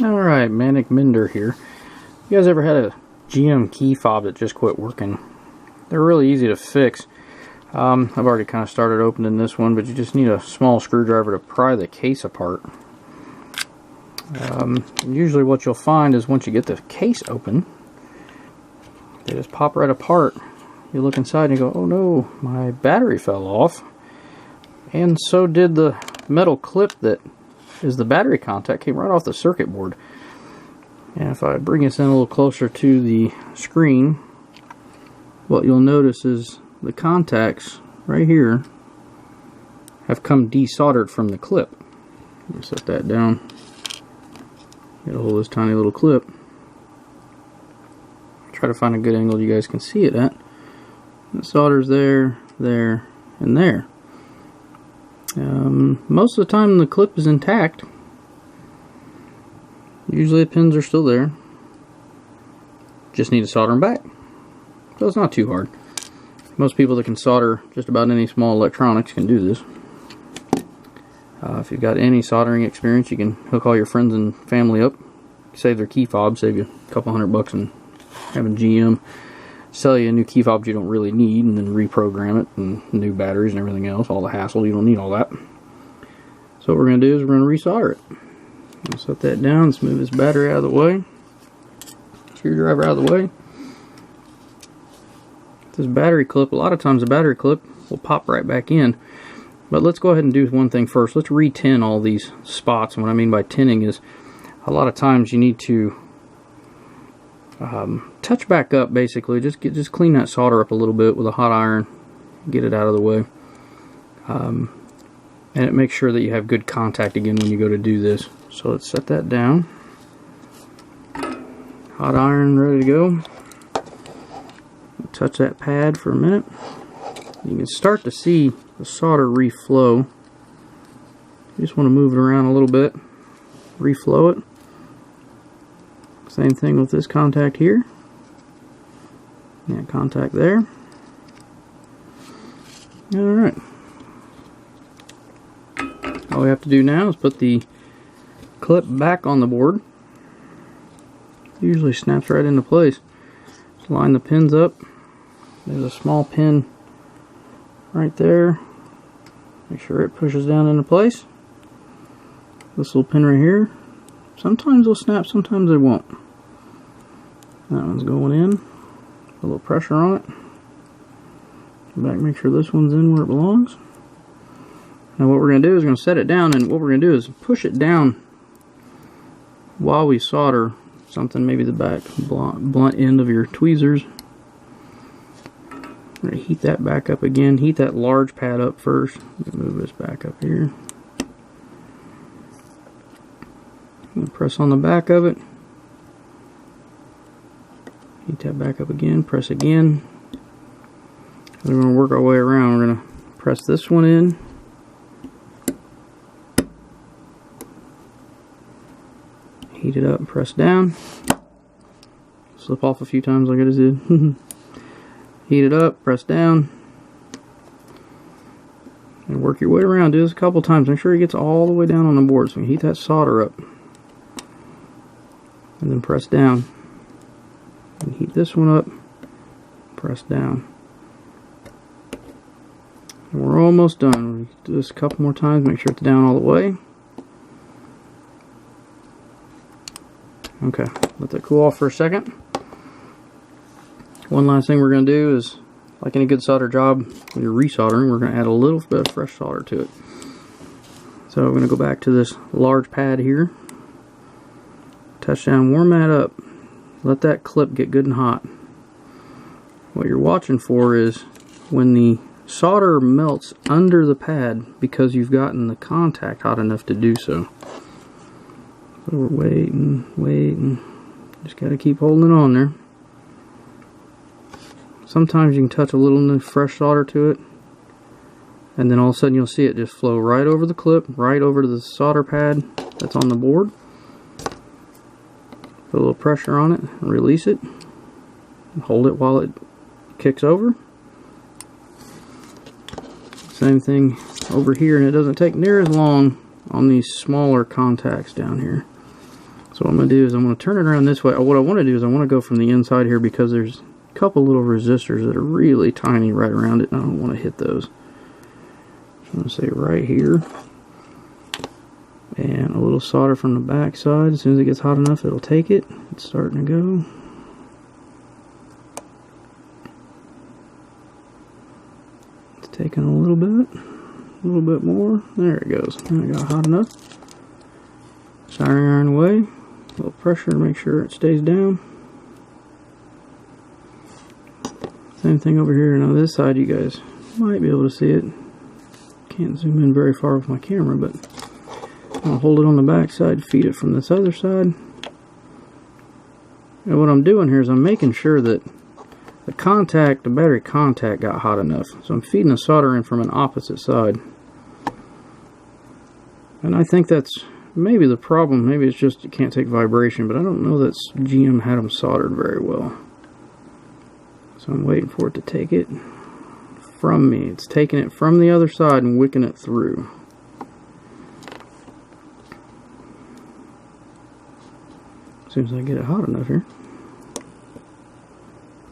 Alright, Manic Minder here. You guys ever had a GM key fob that just quit working? They're really easy to fix. I've already kind of started opening this one, but you just need a small screwdriver to pry the case apart. Usually what you'll find is once you get the case open, they just pop right apart. You look inside and you go, oh no, my battery fell off. And so did the metal clip that is the battery contact, came right off the circuit board. And if I bring this in a little closer to the screen, what you'll notice is the contacts right here have come desoldered from the clip. Let me set that down. Get a hold of this tiny little clip. Try to find a good angle you guys can see it at. The solder's there, there, and there. Most of the time the clip is intact. Usually the pins are still there. Just need to solder them back. So it's not too hard. Most people that can solder just about any small electronics can do this. If you've got any soldering experience, you can hook all your friends and family up. Save their key fob, save you a couple $100 and having GM sell you a new key fob you don't really need, and then reprogram it, and new batteries and everything else, all the hassle. You don't need all that. So what we're going to do is we're going to resolder it. I'll set that down. Let's move this battery out of the way. Screwdriver out of the way. This battery clip, a lot of times the battery clip will pop right back in. But let's go ahead and do one thing first. Let's re-tin all these spots. And what I mean by tinning is a lot of times you need to touch back up, basically. Just clean that solder up a little bit with a hot iron. Get it out of the way. And it makes sure that you have good contact again when you go to do this. So let's set that down. Hot iron ready to go. Touch that pad for a minute. You can start to see the solder reflow. You just want to move it around a little bit. Reflow it. Same thing with this contact here. That contact there. Alright. All we have to do now is put the clip back on the board. Usually snaps right into place. Just line the pins up. There's a small pin right there. Make sure it pushes down into place. This little pin right here. Sometimes they'll snap, sometimes they won't. That one's going in. Put a little pressure on it. Go back, make sure this one's in where it belongs. Now what we're going to do is we're going to set it down, and what we're going to do is push it down while we solder something, maybe the back blunt end of your tweezers. We're going to heat that back up again. Heat that large pad up first. Move this back up here. Press on the back of it. Heat that back up again. Press again. We're going to work our way around. We're going to press this one in. Heat it up and press down. Slip off a few times like I just did. Heat it up, press down, and work your way around. Do this a couple times. Make sure it gets all the way down on the board. So you heat that solder up, and then press down. And heat this one up, press down. And we're almost done. We'll do this a couple more times. Make sure it's down all the way. Okay, let that cool off for a second. One last thing we're going to do is, like any good solder job, when you're resoldering, we're going to add a little bit of fresh solder to it. So we're going to go back to this large pad here. Touch down, warm that up. Let that clip get good and hot. What you're watching for is when the solder melts under the pad because you've gotten the contact hot enough to do so. So we're waiting. Just got to keep holding on there. Sometimes you can touch a little fresh solder to it, and then all of a sudden you'll see it just flow right over the clip, right over to the solder pad that's on the board. Put a little pressure on it and release it. And hold it while it kicks over. Same thing over here, and it doesn't take near as long on these smaller contacts down here. So So what I'm going to do is I'm going to turn it around this way. What I want to do is I want to go from the inside here because there's a couple little resistors that are really tiny right around it, and I don't want to hit those. So I'm going to say right here. And a little solder from the back side. As soon as it gets hot enough, it'll take it. It's starting to go. It's taking a little bit more. There it goes. Now I got hot enough. Soldering iron away. A little pressure to make sure it stays down. Same thing over here. Now this side, you guys might be able to see it. Can't zoom in very far with my camera, but I'll hold it on the back side, feed it from this other side. And what I'm doing here is I'm making sure that the battery contact got hot enough. So I'm feeding the solder in from an opposite side. And I think that's maybe the problem. Maybe it's just it can't take vibration, but I don't know that GM had them soldered very well. So I'm waiting for it to take it from me. It's taking it from the other side and wicking it through. As soon as I get it hot enough here.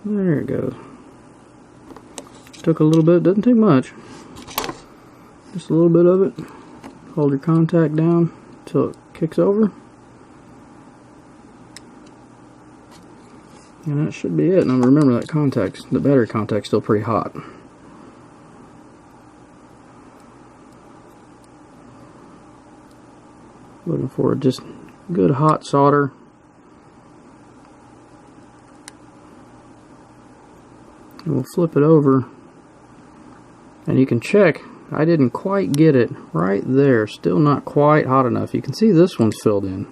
There it goes. Took a little bit, doesn't take much. Just a little bit of it. Hold your contact down until it kicks over. And that should be it. Now remember that the battery contact's still pretty hot. Looking for just good hot solder. And we'll flip it over, and you can check. I didn't quite get it right there. Still not quite hot enough. You can see this one's filled in,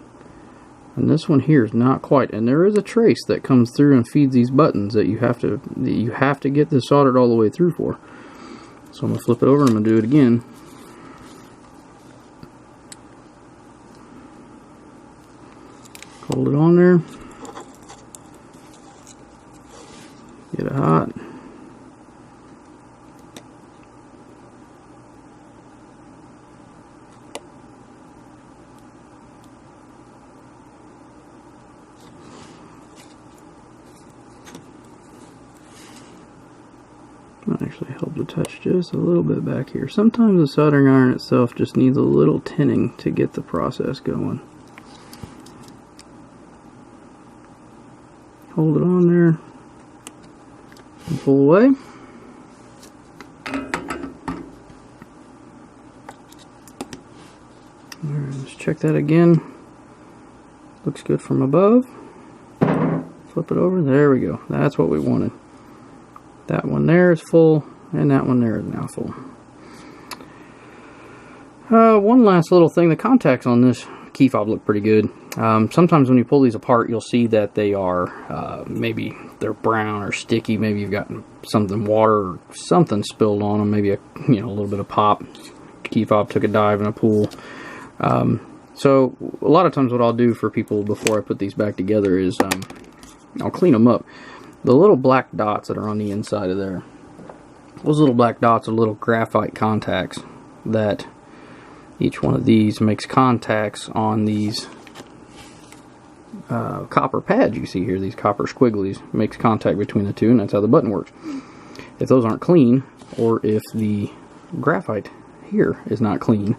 and this one here is not quite. And there is a trace that comes through and feeds these buttons that you have to get this soldered all the way through for. So I'm gonna flip it over and I'm gonna do it again. Hold it on there. Get it hot. Might actually help to touch just a little bit back here. Sometimes the soldering iron itself just needs a little tinning to get the process going. Hold it on there and pull away. Alright, let's check that again. Looks good from above. Flip it over. There we go. That's what we wanted. That one there is full, and that one there is now full. One last little thing. The contacts on this key fob look pretty good. Sometimes when you pull these apart, you'll see that they are maybe they're brown or sticky. Maybe you've got something, water or something spilled on them. Maybe a little bit of pop. Key fob took a dive in a pool. So a lot of times what I'll do for people before I put these back together is I'll clean them up. The little black dots that are on the inside of there, those little black dots are little graphite contacts that each one of these makes contacts on these copper pads you see here. These copper squigglies makes contact between the two, and that's how the button works. If those aren't clean, or if the graphite here is not clean,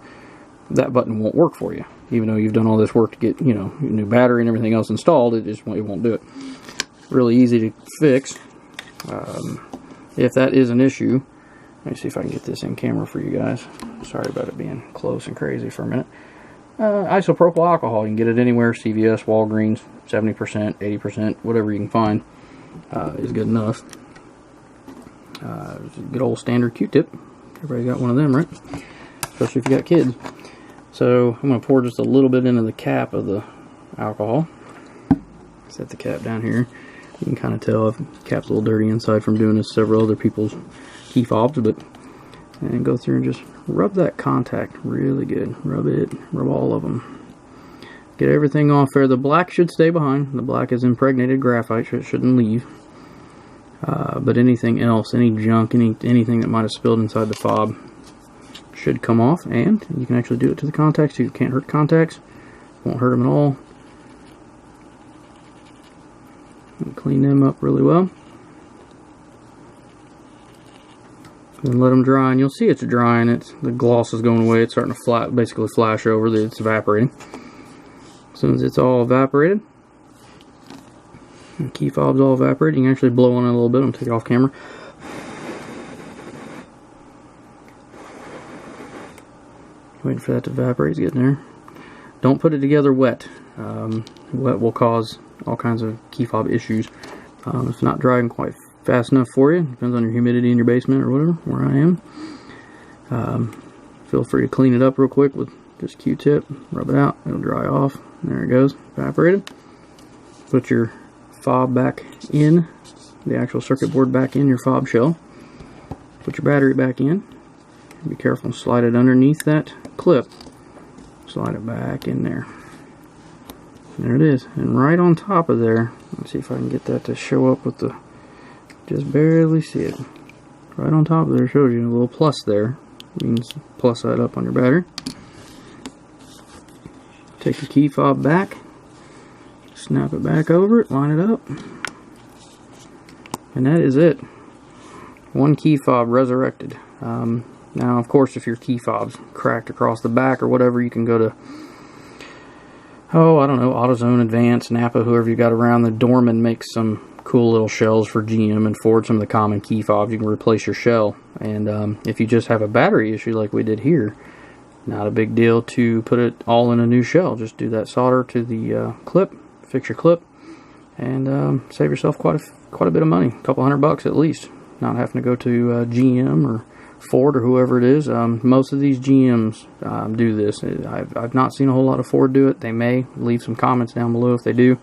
that button won't work for you. Even though you've done all this work to get new battery and everything else installed, it won't do it. Really easy to fix. If that is an issue, let me see if I can get this in camera for you guys. Sorry about it being close and crazy for a minute. Isopropyl alcohol, you can get it anywhere. CVS, Walgreens, 70%, 80%, whatever you can find is good enough. Good old standard Q-tip. Everybody got one of them, right? Especially if you got kids. So I'm going to pour just a little bit into the cap of the alcohol. Set the cap down here. You can kind of tell if the cap's a little dirty inside from doing this several other people's key fobs, and go through and just rub that contact really good. Rub all of them. Get everything off there. The black should stay behind. The black is impregnated graphite, so it shouldn't leave. But anything else, any junk, anything that might have spilled inside the fob should come off, and you can actually do it to the contacts too. You can't hurt contacts. Won't hurt them at all. And clean them up really well. And let them dry, and you'll see it's drying. The gloss is going away. It's starting to basically flash over. It's evaporating. As soon as it's all evaporated, and key fob's all evaporated, you can actually blow on it a little bit. I'm going to take it off camera. Waiting for that to evaporate. It's getting there. Don't put it together wet. Wet will cause all kinds of key fob issues. It's not drying quite fast enough for you. Depends on your humidity in your basement or whatever, where I am. Feel free to clean it up real quick with just Q-tip. Rub it out. It'll dry off. There it goes. Evaporated. Put your fob back in, the actual circuit board back in your fob shell. Put your battery back in. Be careful and slide it underneath that clip. Slide it back in there. There it is. And right on top of there, let's see if I can get that to show up with the, just barely see it. Right on top of there shows you a little plus there. Means plus that up on your battery. Take the key fob back. Snap it back over it. Line it up. And that is it. One key fob resurrected. Now, of course, if your key fob's cracked across the back or whatever, you can go to, oh, I don't know, AutoZone, Advance, Napa, whoever you got around. The Dorman makes some cool little shells for GM and Ford, some of the common key fobs. You can replace your shell. And if you just have a battery issue like we did here, not a big deal to put it all in a new shell. Just do that solder to the clip, fix your clip, and save yourself quite a bit of money, a couple $100 at least. Not having to go to GM or Ford or whoever it is. Most of these GMs do this. I've not seen a whole lot of Ford do it. They may. Leave some comments down below if they do.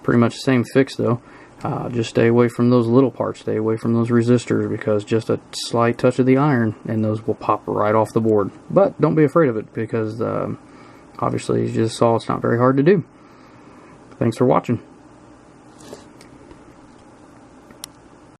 Pretty much the same fix though. Just stay away from those little parts. Stay away from those resistors, because just a slight touch of the iron and those will pop right off the board. But don't be afraid of it, because obviously, as you just saw, it's not very hard to do. Thanks for watching.